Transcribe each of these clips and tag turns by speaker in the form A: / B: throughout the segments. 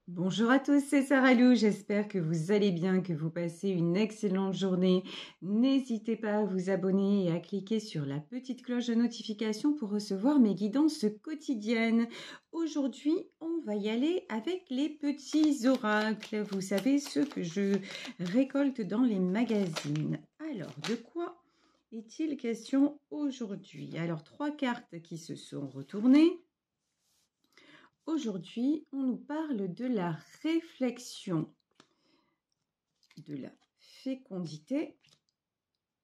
A: Bonjour à tous, c'est Sarah Lou, j'espère que vous allez bien, que vous passez une excellente journée. N'hésitez pas à vous abonner et à cliquer sur la petite cloche de notification pour recevoir mes guidances quotidiennes. Aujourd'hui, on va y aller avec les petits oracles, vous savez, ceux que je récolte dans les magazines. Alors, de quoi est-il question aujourd'hui? Alors, 3 cartes qui se sont retournées. Aujourd'hui, on nous parle de la réflexion, de la fécondité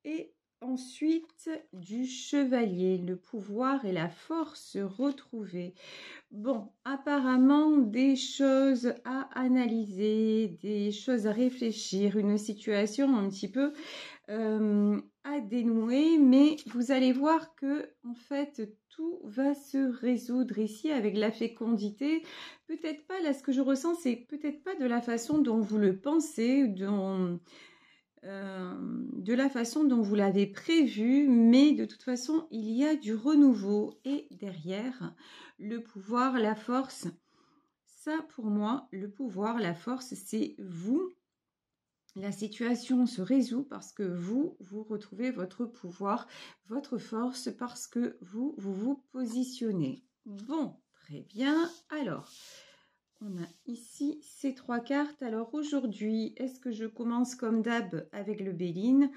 A: et ensuite du chevalier, le pouvoir et la force retrouvée. Bon, apparemment des choses à analyser, des choses à réfléchir, une situation un petit peu à dénouer, mais vous allez voir que en fait tout va se résoudre ici avec la fécondité. Peut-être pas, là ce que je ressens, c'est peut-être pas de la façon dont vous le pensez, de la façon dont vous l'avez prévu, mais de toute façon il y a du renouveau et derrière le pouvoir, la force. Ça pour moi, le pouvoir, la force, c'est vous. La situation se résout parce que vous retrouvez votre pouvoir, votre force, parce que vous positionnez. Bon, très bien. Alors, on a ici ces 3 cartes. Alors aujourd'hui, est-ce que je commence comme d'hab avec le Béline?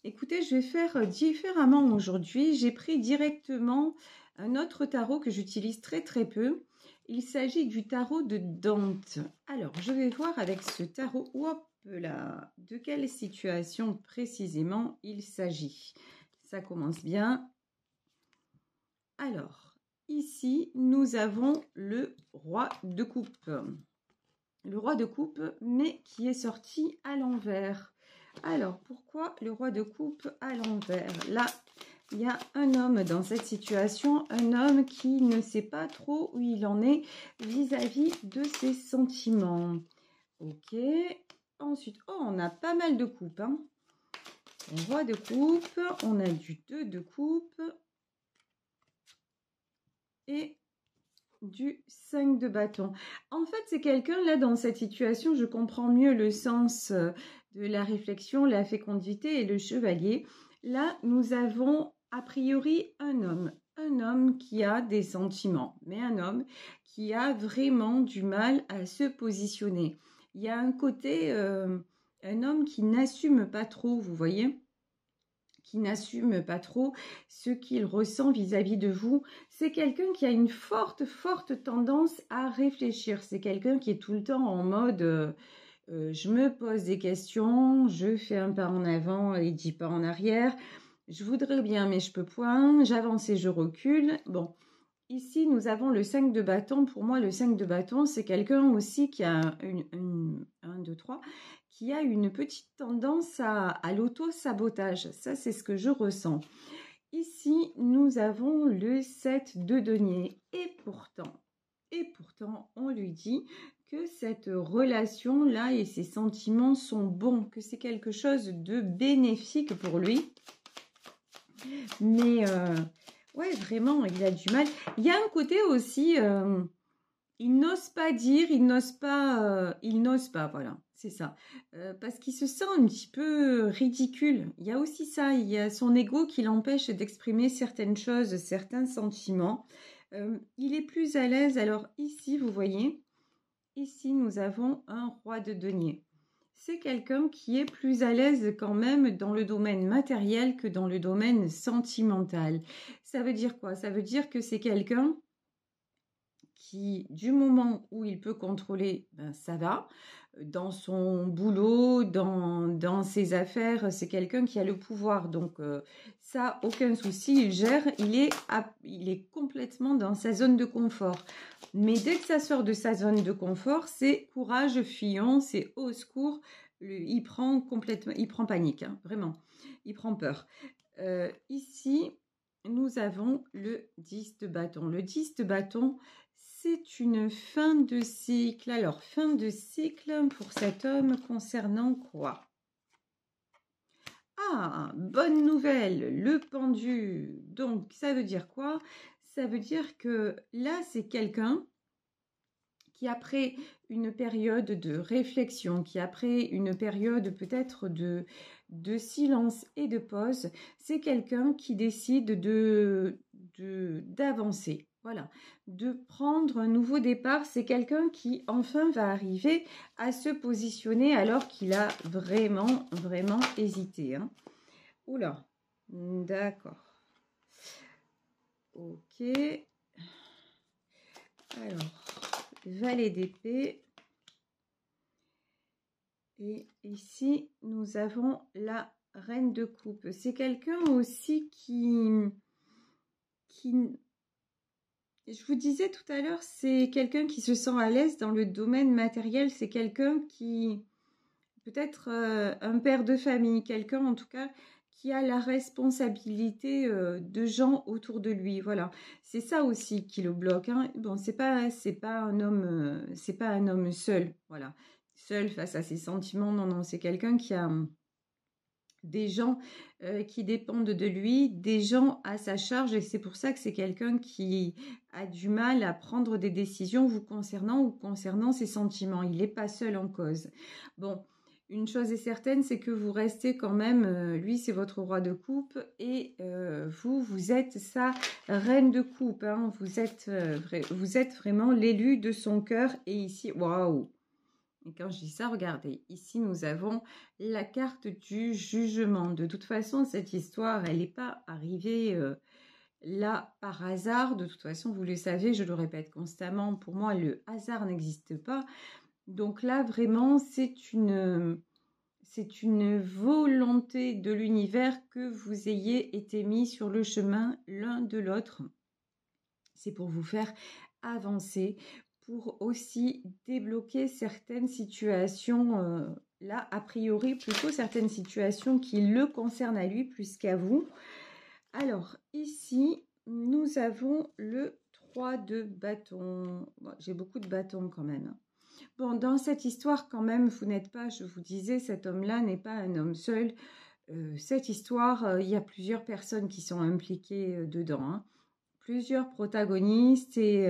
A: Écoutez, je vais faire différemment aujourd'hui. J'ai pris directement un autre tarot que j'utilise très peu. Il s'agit du tarot de Dante. Alors, je vais voir avec ce tarot, hop là, de quelle situation précisément il s'agit. Ça commence bien. Alors, ici, nous avons le roi de coupe. Le roi de coupe, mais qui est sorti à l'envers. Alors, pourquoi le roi de coupe à l'envers? Là, il y a un homme dans cette situation, un homme qui ne sait pas trop où il en est vis-à-vis de ses sentiments. Ok. Ensuite, oh, on a pas mal de coupes. Hein. Roi de coupe, on a du 2 de coupe et du 5 de bâton. En fait, c'est quelqu'un, là, dans cette situation, je comprends mieux le sens de la réflexion, la fécondité et le chevalier. Là, nous avons a priori un homme qui a des sentiments, mais un homme qui a vraiment du mal à se positionner. Il y a un côté, un homme qui n'assume pas trop, vous voyez, qui n'assume pas trop ce qu'il ressent vis-à-vis de vous. C'est quelqu'un qui a une forte tendance à réfléchir. C'est quelqu'un qui est tout le temps en mode je me pose des questions, je fais un pas en avant et 10 pas en arrière. Je voudrais bien, mais je peux point. J'avance et je recule. Bon, ici, nous avons le 5 de bâton. Pour moi, le 5 de bâton, c'est quelqu'un aussi qui a 1, 2, 3, qui a une petite tendance à l'auto-sabotage. Ça, c'est ce que je ressens. Ici, nous avons le 7 de denier. Et pourtant, on lui dit que cette relation-là et ses sentiments sont bons, que c'est quelque chose de bénéfique pour lui. Mais ouais, vraiment, il a du mal. Il y a un côté aussi, il n'ose pas dire, il n'ose pas, voilà, c'est ça. Parce qu'il se sent un petit peu ridicule. Il y a aussi ça, il y a son ego qui l'empêche d'exprimer certaines choses, certains sentiments. Il est plus à l'aise. Alors ici, vous voyez, ici, nous avons un roi de denier. C'est quelqu'un qui est plus à l'aise quand même dans le domaine matériel que dans le domaine sentimental. Ça veut dire quoi? Ça veut dire que c'est quelqu'un qui, du moment où il peut contrôler, ben ça va. Dans son boulot, dans ses affaires, c'est quelqu'un qui a le pouvoir. Donc ça, aucun souci, il gère, il est complètement dans sa zone de confort. Mais dès que ça sort de sa zone de confort, c'est courage, fuyons, c'est au secours. Il prend complètement, il prend panique, hein, vraiment. Il prend peur. Ici, nous avons le 10 de bâton. Le 10 de bâton, c'est une fin de cycle. Alors, fin de cycle pour cet homme concernant quoi? Ah, bonne nouvelle, le pendu. Donc, ça veut dire quoi? Ça veut dire que là, c'est quelqu'un qui après une période de réflexion, qui après une période peut-être de silence et de pause, c'est quelqu'un qui décide d'avancer. Voilà, de prendre un nouveau départ, c'est quelqu'un qui enfin va arriver à se positionner alors qu'il a vraiment, vraiment hésité. Hein. Oula, d'accord. Ok. Alors, valet d'épée. Et ici, nous avons la reine de coupe. C'est quelqu'un aussi je vous disais tout à l'heure, c'est quelqu'un qui se sent à l'aise dans le domaine matériel. C'est quelqu'un qui, peut-être un père de famille, quelqu'un en tout cas qui a la responsabilité de gens autour de lui. Voilà, c'est ça aussi qui le bloque. Hein. Bon, c'est pas un homme, c'est pas un homme seul. Voilà, seul face à ses sentiments. Non, non, c'est quelqu'un qui a des gens qui dépendent de lui, des gens à sa charge, et c'est pour ça que c'est quelqu'un qui a du mal à prendre des décisions vous concernant ou concernant ses sentiments. Il n'est pas seul en cause. Bon, une chose est certaine, c'est que vous restez quand même, lui c'est votre roi de coupe, et vous êtes sa reine de coupe. Hein. Vous êtes vraiment l'élu de son cœur, et ici, waouh! Et quand je dis ça, regardez, ici nous avons la carte du jugement. De toute façon, cette histoire, elle n'est pas arrivée là par hasard. De toute façon, vous le savez, je le répète constamment, pour moi, le hasard n'existe pas. Donc là, vraiment, c'est une volonté de l'univers que vous ayez été mis sur le chemin l'un de l'autre. C'est pour vous faire avancer, pour aussi débloquer certaines situations, là, a priori, plutôt certaines situations qui le concernent à lui plus qu'à vous. Alors, ici, nous avons le 3 de bâton. Bon, j'ai beaucoup de bâtons quand même. Bon, dans cette histoire, quand même, vous n'êtes pas, je vous disais, cet homme-là n'est pas un homme seul. Cette histoire, il y a plusieurs personnes qui sont impliquées dedans. Hein. Plusieurs protagonistes et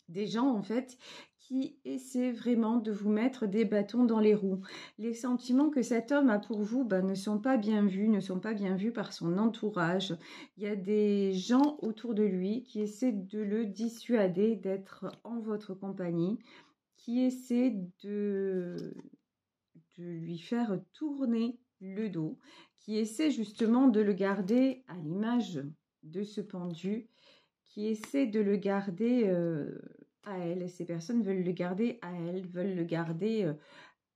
A: des gens en fait qui essaient vraiment de vous mettre des bâtons dans les roues. Les sentiments que cet homme a pour vous ne sont pas bien vus, ne sont pas bien vus par son entourage. Il y a des gens autour de lui qui essaient de le dissuader d'être en votre compagnie, qui essaient de lui faire tourner le dos, qui essaient justement de le garder à l'image de ce pendu, qui essaie de le garder à elle. Ces personnes veulent le garder à elle, veulent le garder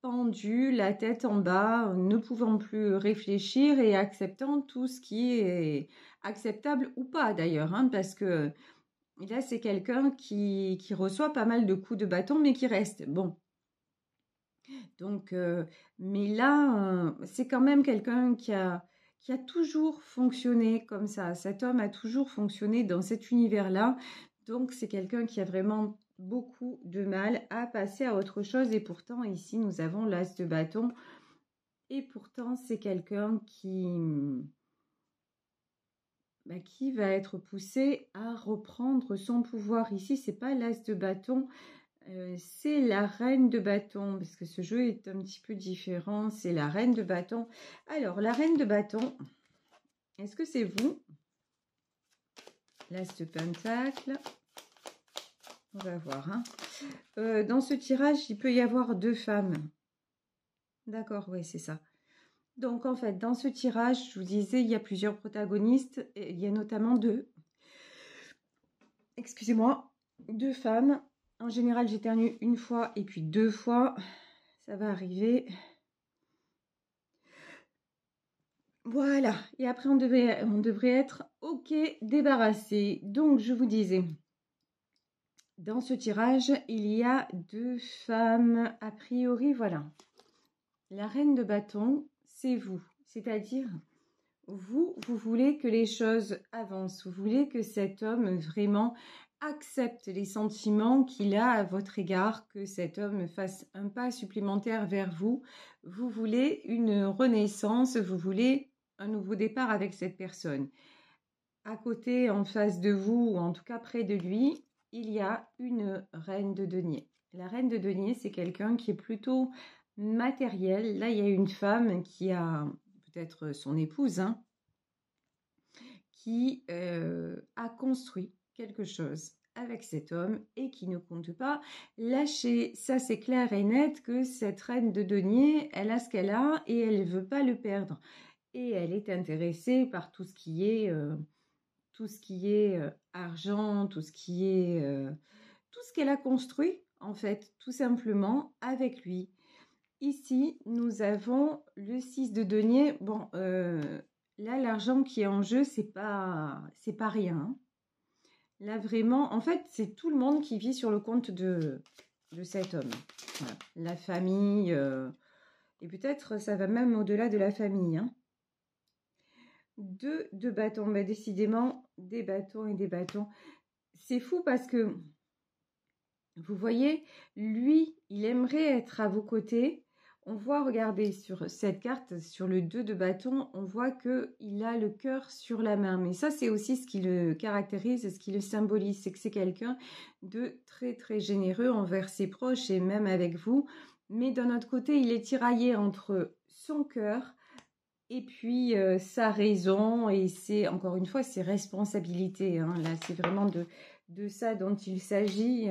A: pendu, la tête en bas, ne pouvant plus réfléchir et acceptant tout ce qui est acceptable ou pas d'ailleurs, hein, parce que là c'est quelqu'un qui reçoit pas mal de coups de bâton mais qui reste. Bon. Donc, mais là, c'est quand même quelqu'un qui a toujours fonctionné comme ça. Cet homme a toujours fonctionné dans cet univers-là. Donc, c'est quelqu'un qui a vraiment beaucoup de mal à passer à autre chose. Et pourtant, ici, nous avons l'as de bâton. Et pourtant, c'est quelqu'un qui va être poussé à reprendre son pouvoir. Ici, c'est pas l'as de bâton. C'est la reine de bâton, parce que ce jeu est un petit peu différent. C'est la reine de bâton. Alors, la reine de bâton, est-ce que c'est vous? L'as de pentacle. On va voir. Hein. Dans ce tirage, il peut y avoir 2 femmes. D'accord, oui, c'est ça. Donc, en fait, dans ce tirage, je vous disais, il y a plusieurs protagonistes. Et il y a notamment 2. Excusez-moi, 2 femmes. En général, j'éternue 1 fois et puis 2 fois. Ça va arriver. Voilà. Et après, on devrait être OK, débarrassé. Donc, je vous disais, dans ce tirage, il y a 2 femmes. A priori, voilà. La reine de bâton, c'est vous. C'est-à-dire, vous voulez que les choses avancent. Vous voulez que cet homme vraiment accepte les sentiments qu'il a à votre égard, que cet homme fasse un pas supplémentaire vers vous. Vous voulez une renaissance, vous voulez un nouveau départ avec cette personne. À côté, en face de vous, ou en tout cas près de lui, il y a une reine de denier. La reine de denier, c'est quelqu'un qui est plutôt matériel. Là, il y a une femme qui a peut-être son épouse, hein, qui a construit quelque chose avec cet homme et qui ne compte pas lâcher. Ça, c'est clair et net que cette reine de denier, elle a ce qu'elle a et elle ne veut pas le perdre. Et elle est intéressée par tout ce qui est, argent, tout ce qu'elle a construit, en fait, tout simplement avec lui. Ici, nous avons le 6 de denier. Bon, là, l'argent qui est en jeu, c'est pas rien, hein. Là, vraiment, en fait, c'est tout le monde qui vit sur le compte de cet homme. Voilà. La famille, et peut-être ça va même au-delà de la famille, hein. 2 de bâtons, mais décidément, des bâtons et des bâtons. C'est fou parce que, vous voyez, lui, il aimerait être à vos côtés. On voit, regardez, sur cette carte, sur le 2 de bâton, on voit qu'il a le cœur sur la main. Mais ça, c'est aussi ce qui le caractérise, ce qui le symbolise. C'est que c'est quelqu'un de très, très généreux envers ses proches et même avec vous. Mais d'un autre côté, il est tiraillé entre son cœur et puis sa raison et c'est, encore une fois, ses responsabilités, hein. Là, c'est vraiment de ça dont il s'agit.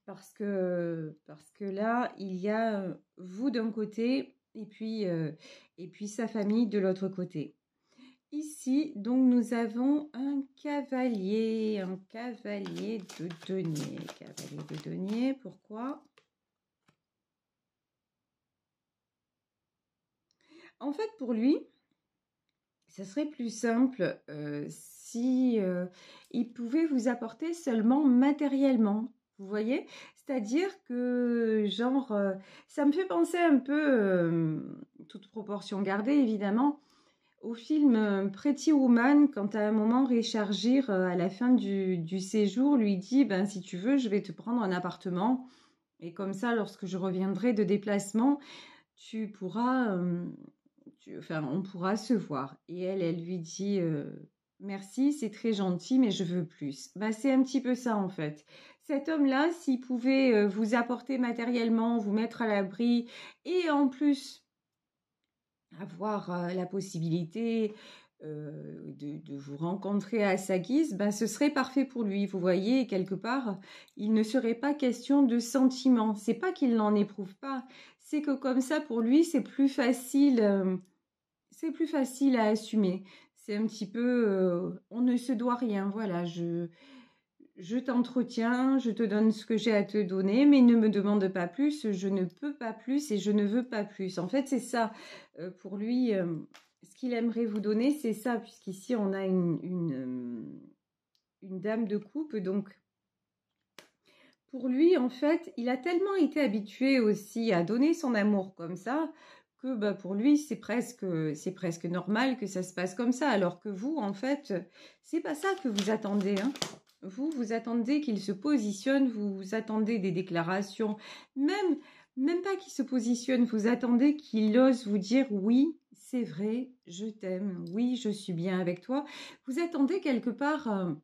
A: Parce que là, il y a vous d'un côté et puis sa famille de l'autre côté. Ici, donc, nous avons un cavalier de denier. Cavalier de denier, pourquoi? En fait, pour lui, ça serait plus simple si il pouvait vous apporter seulement matériellement. Vous voyez? C'est-à-dire que, genre, ça me fait penser un peu, toute proportion gardée évidemment, au film Pretty Woman, quand à un moment Richard Gere, à la fin du séjour, lui dit, ben, si tu veux, je vais te prendre un appartement. Et comme ça, lorsque je reviendrai de déplacement, tu pourras, on pourra se voir. Et elle lui dit, merci, c'est très gentil, mais je veux plus. Bah, c'est un petit peu ça en fait. Cet homme-là, s'il pouvait vous apporter matériellement, vous mettre à l'abri, et en plus avoir la possibilité de vous rencontrer à sa guise, ben, ce serait parfait pour lui. Vous voyez, quelque part, il ne serait pas question de sentiment. C'est pas qu'il n'en éprouve pas, c'est que comme ça, pour lui, c'est plus facile à assumer. C'est un petit peu, on ne se doit rien. Voilà, je t'entretiens, je te donne ce que j'ai à te donner, mais ne me demande pas plus, je ne peux pas plus et je ne veux pas plus. En fait, c'est ça. Pour lui, ce qu'il aimerait vous donner, c'est ça, puisqu'ici, on a une dame de coupe. Donc, pour lui, en fait, il a tellement été habitué aussi à donner son amour comme ça, que bah, pour lui, c'est presque normal que ça se passe comme ça. Alors que vous, en fait, c'est pas ça que vous attendez, hein. Vous attendez qu'il se positionne, vous attendez des déclarations, même pas qu'il se positionne, vous attendez qu'il ose vous dire oui, c'est vrai, je t'aime, oui, je suis bien avec toi. Vous attendez quelque part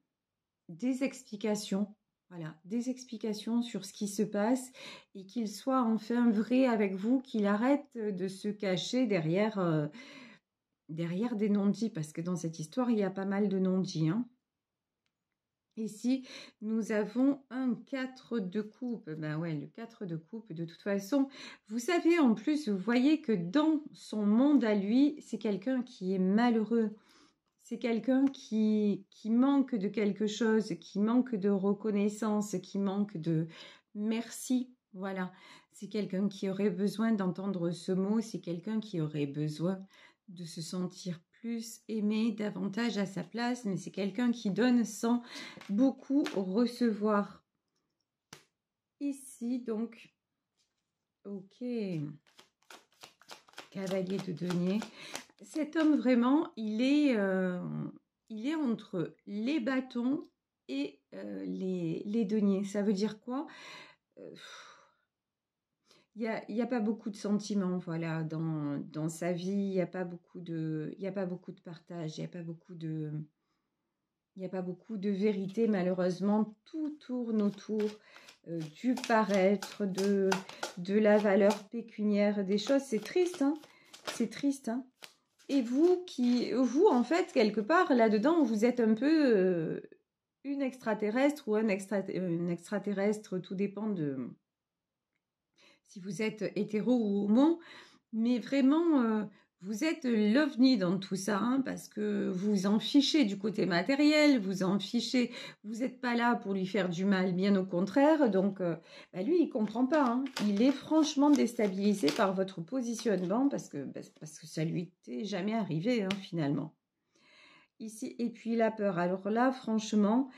A: des explications, voilà, des explications sur ce qui se passe et qu'il soit enfin vrai avec vous, qu'il arrête de se cacher derrière des non-dits, parce que dans cette histoire, il y a pas mal de non-dits, hein. Ici, nous avons un 4 de coupe. Ben ouais, le 4 de coupe, de toute façon, vous savez, en plus, vous voyez que dans son monde à lui, c'est quelqu'un qui est malheureux. C'est quelqu'un qui manque de quelque chose, qui manque de reconnaissance, qui manque de merci. Voilà, c'est quelqu'un qui aurait besoin d'entendre ce mot, c'est quelqu'un qui aurait besoin de se sentir plus aimé, davantage à sa place, mais c'est quelqu'un qui donne sans beaucoup recevoir. Ici, donc, ok, cavalier de denier. Cet homme, vraiment, il est entre les bâtons et les deniers. Ça veut dire quoi? Il y a pas beaucoup de sentiments, voilà, dans sa vie. Il y a pas beaucoup de partage. Il y a pas beaucoup Il n'y a pas beaucoup de vérité, malheureusement. Tout tourne autour du paraître, de la valeur pécuniaire des choses. C'est triste, hein? C'est triste, hein? Et vous, en fait, quelque part, là-dedans, vous êtes un peu une extraterrestre ou un extraterrestre, tout dépend de si vous êtes hétéro ou homo, mais vraiment, vous êtes l'ovni dans tout ça, hein, parce que vous en fichez du côté matériel, vous en fichez, vous n'êtes pas là pour lui faire du mal, bien au contraire, donc bah lui, il comprend pas, hein. Il est franchement déstabilisé par votre positionnement, parce que ça lui était jamais arrivé, hein, finalement. Ici, et puis la peur, alors là, franchement,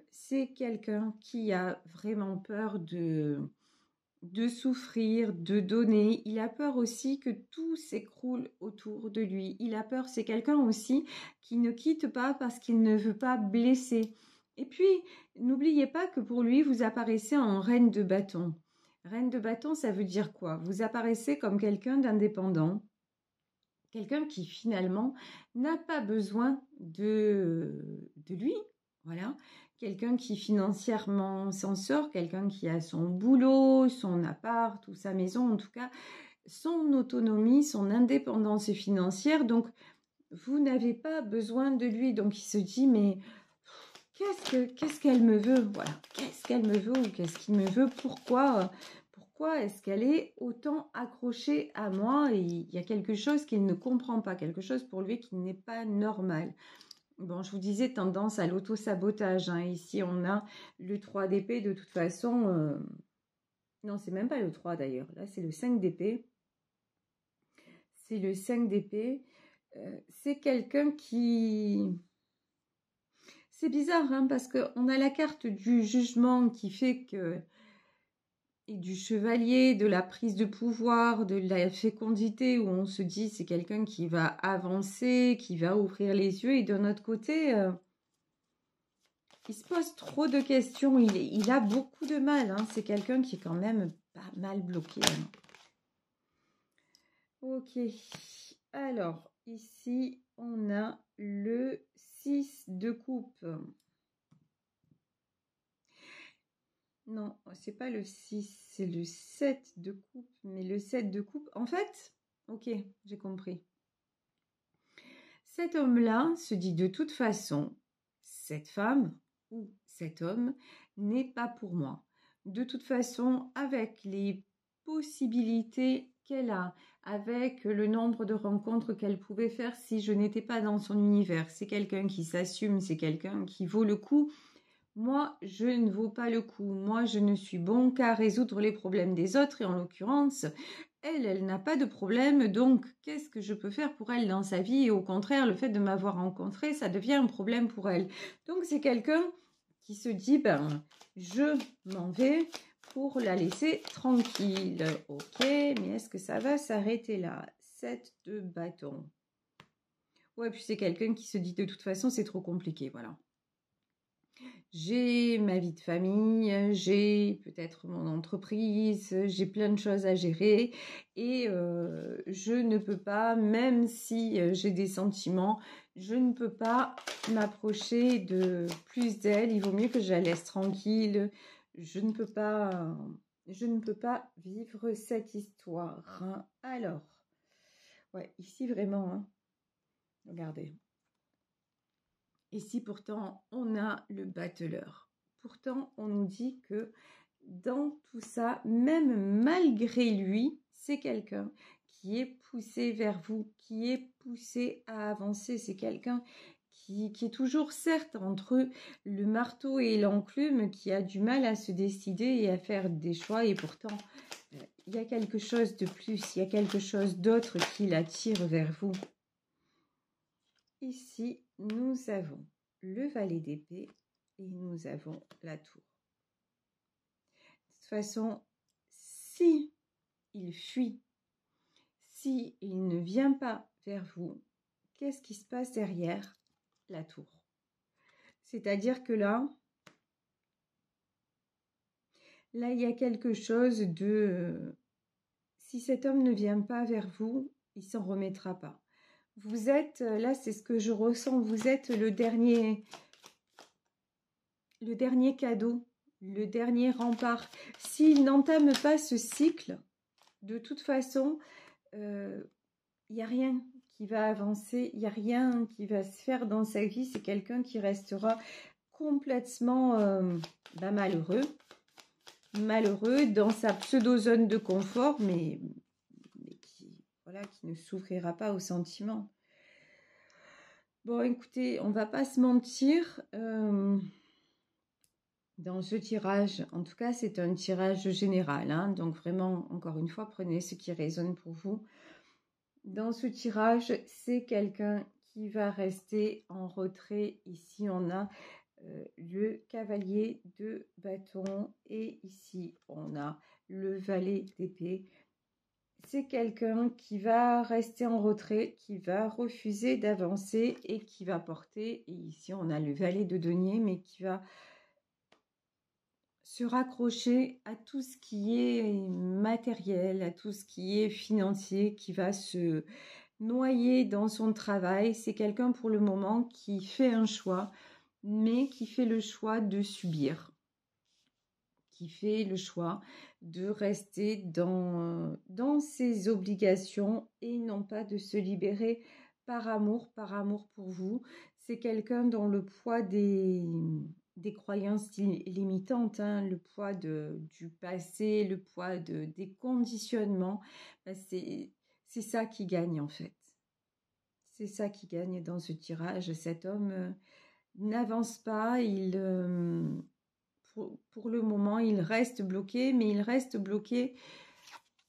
A: c'est quelqu'un qui a vraiment peur de souffrir, de donner. Il a peur aussi que tout s'écroule autour de lui. Il a peur, c'est quelqu'un aussi qui ne quitte pas parce qu'il ne veut pas blesser. Et puis, n'oubliez pas que pour lui, vous apparaissez en reine de bâton. Reine de bâton, ça veut dire quoi? Vous apparaissez comme quelqu'un d'indépendant, quelqu'un qui finalement n'a pas besoin de lui. Voilà, quelqu'un qui financièrement s'en sort, quelqu'un qui a son boulot, son appart ou sa maison, en tout cas, son autonomie, son indépendance financière. Donc, vous n'avez pas besoin de lui. Donc, il se dit, mais qu'est-ce qu'elle me veut? Voilà, qu'est-ce qu'elle me veut ou qu'est-ce qu'il me veut? Pourquoi est-ce qu'elle est autant accrochée à moi? Et il y a quelque chose qu'il ne comprend pas, quelque chose pour lui qui n'est pas normal. Bon, je vous disais tendance à l'auto-sabotage, hein. Ici, on a le 3 d'épée. De toute façon, non, c'est même pas le 3 d'ailleurs. Là, c'est le 5 d'épée. C'est le 5 d'épée. C'est quelqu'un qui... C'est bizarre, hein, parce qu'on a la carte du jugement qui fait que... Et du chevalier, de la prise de pouvoir, de la fécondité, où on se dit c'est quelqu'un qui va avancer, qui va ouvrir les yeux. Et d'un autre côté... il se pose trop de questions, il a beaucoup de mal, hein. C'est quelqu'un qui est quand même pas mal bloqué, hein. Ok, alors ici on a le 6 de coupe. Non, c'est pas le 6, c'est le 7 de coupe, mais le 7 de coupe, en fait, ok, j'ai compris. Cet homme-là se dit de toute façon, cette femme ou cet homme n'est pas pour moi. De toute façon, avec les possibilités qu'elle a, avec le nombre de rencontres qu'elle pouvait faire si je n'étais pas dans son univers, c'est quelqu'un qui s'assume, c'est quelqu'un qui vaut le coup. Moi, je ne vaux pas le coup. Moi, je ne suis bon qu'à résoudre les problèmes des autres. Et en l'occurrence, elle n'a pas de problème. Donc, qu'est-ce que je peux faire pour elle dans sa vie? Et au contraire, le fait de m'avoir rencontré, ça devient un problème pour elle. Donc, c'est quelqu'un qui se dit, ben, je m'en vais pour la laisser tranquille. Ok, mais est-ce que ça va s'arrêter là? 7 de bâton. Ouais, puis c'est quelqu'un qui se dit, de toute façon, c'est trop compliqué, voilà. J'ai ma vie de famille, j'ai peut-être mon entreprise, j'ai plein de choses à gérer et je ne peux pas, même si j'ai des sentiments, je ne peux pas m'approcher de plus d'elle. Il vaut mieux que je la laisse tranquille. Je ne peux pas vivre cette histoire, hein. Alors, ouais, ici vraiment, hein, regardez. Ici, pourtant, on a le battleur. Pourtant, on nous dit que dans tout ça, même malgré lui, c'est quelqu'un qui est poussé vers vous, qui est poussé à avancer. C'est quelqu'un qui est toujours, certes, entre le marteau et l'enclume, qui a du mal à se décider et à faire des choix. Et pourtant, il y a quelque chose de plus, il y a quelque chose d'autre qui l'attire vers vous. Ici, nous avons le valet d'épée et nous avons la tour. De toute façon, si il fuit, si il ne vient pas vers vous, qu'est-ce qui se passe derrière la tour? C'est-à-dire que là, il y a quelque chose de... si cet homme ne vient pas vers vous, il s'en remettra pas. Vous êtes, là c'est ce que je ressens, vous êtes le dernier le dernier cadeau, le dernier rempart. S'il n'entame pas ce cycle, de toute façon, il n'y a rien qui va avancer, il n'y a rien qui va se faire dans sa vie. C'est quelqu'un qui restera complètement malheureux dans sa pseudo-zone de confort, mais qui, voilà, qui ne souffrira pas au sentiment. Bon, écoutez, on va pas se mentir. Dans ce tirage, en tout cas, c'est un tirage général. Hein, donc vraiment, encore une fois, prenez ce qui résonne pour vous. Dans ce tirage, c'est quelqu'un qui va rester en retrait. Ici, on a le cavalier de bâton et ici, on a le valet d'épée. C'est quelqu'un qui va rester en retrait, qui va refuser d'avancer et qui va porter, et ici on a le valet de denier, mais qui va se raccrocher à tout ce qui est matériel, à tout ce qui est financier, qui va se noyer dans son travail. C'est quelqu'un pour le moment qui fait un choix, mais qui fait le choix de subir, qui fait le choix de rester dans ses obligations et non pas de se libérer par amour pour vous. C'est quelqu'un dont le poids des croyances limitantes, hein, le poids du passé, le poids des conditionnements, c'est ça qui gagne en fait. C'est ça qui gagne dans ce tirage. Cet homme n'avance pas, pour le moment, il reste bloqué, mais il reste bloqué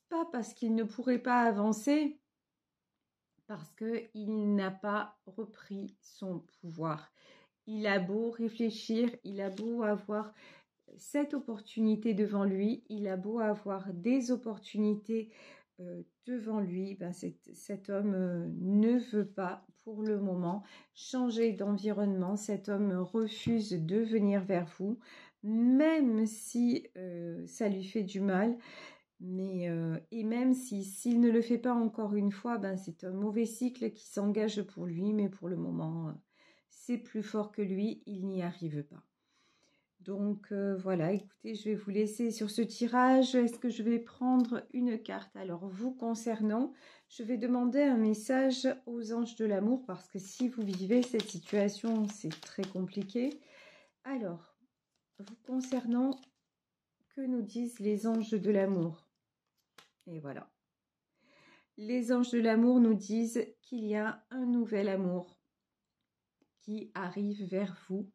A: pas parce qu'il ne pourrait pas avancer, parce qu'il n'a pas repris son pouvoir. Il a beau réfléchir, il a beau avoir cette opportunité devant lui, il a beau avoir des opportunités devant lui, cet homme ne veut pas pour le moment changer d'environnement. Cet homme refuse de venir vers vous, même si ça lui fait du mal. Et même s'il ne le fait pas encore une fois, c'est un mauvais cycle qui s'engage pour lui, mais pour le moment, c'est plus fort que lui, il n'y arrive pas. Donc voilà, écoutez, je vais vous laisser sur ce tirage. Est-ce que je vais prendre une carte? Alors vous concernant, je vais demander un message aux anges de l'amour parce que si vous vivez cette situation, c'est très compliqué. Alors, vous concernant, que nous disent les anges de l'amour? Et voilà. Les anges de l'amour nous disent qu'il y a un nouvel amour qui arrive vers vous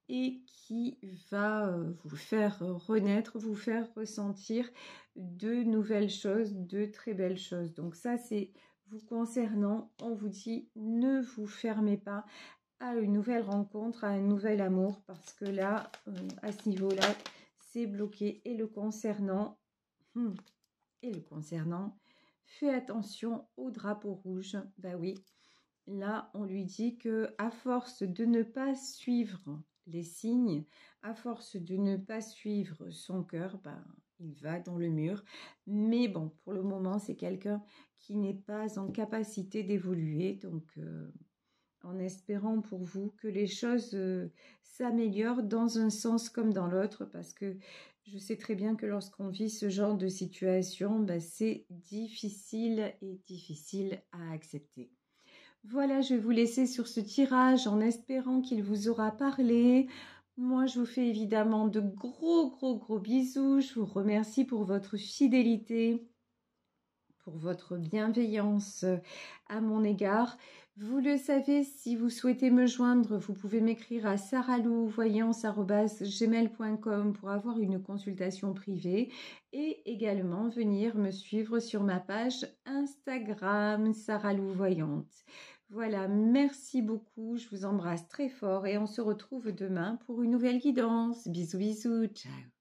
A: et qui va vous faire renaître, vous faire ressentir de nouvelles choses, de très belles choses. Donc ça, c'est vous concernant. On vous dit, ne vous fermez pas à une nouvelle rencontre, à un nouvel amour, parce que là, à ce niveau-là, c'est bloqué. Et le concernant, fais attention au drapeau rouge. Ben oui, là, on lui dit que à force de ne pas suivre les signes, à force de ne pas suivre son cœur, il va dans le mur. Mais bon, pour le moment, c'est quelqu'un qui n'est pas en capacité d'évoluer. Donc, en espérant pour vous que les choses s'améliorent dans un sens comme dans l'autre, parce que je sais très bien que lorsqu'on vit ce genre de situation, c'est difficile et difficile à accepter. Voilà, je vais vous laisser sur ce tirage en espérant qu'il vous aura parlé. Moi, je vous fais évidemment de gros bisous. Je vous remercie pour votre fidélité, pour votre bienveillance à mon égard. Vous le savez, si vous souhaitez me joindre, vous pouvez m'écrire à saralouvoyance@gmail.com pour avoir une consultation privée et également venir me suivre sur ma page Instagram Saralouvoyante. Voilà, merci beaucoup, je vous embrasse très fort et on se retrouve demain pour une nouvelle guidance. Bisous, ciao.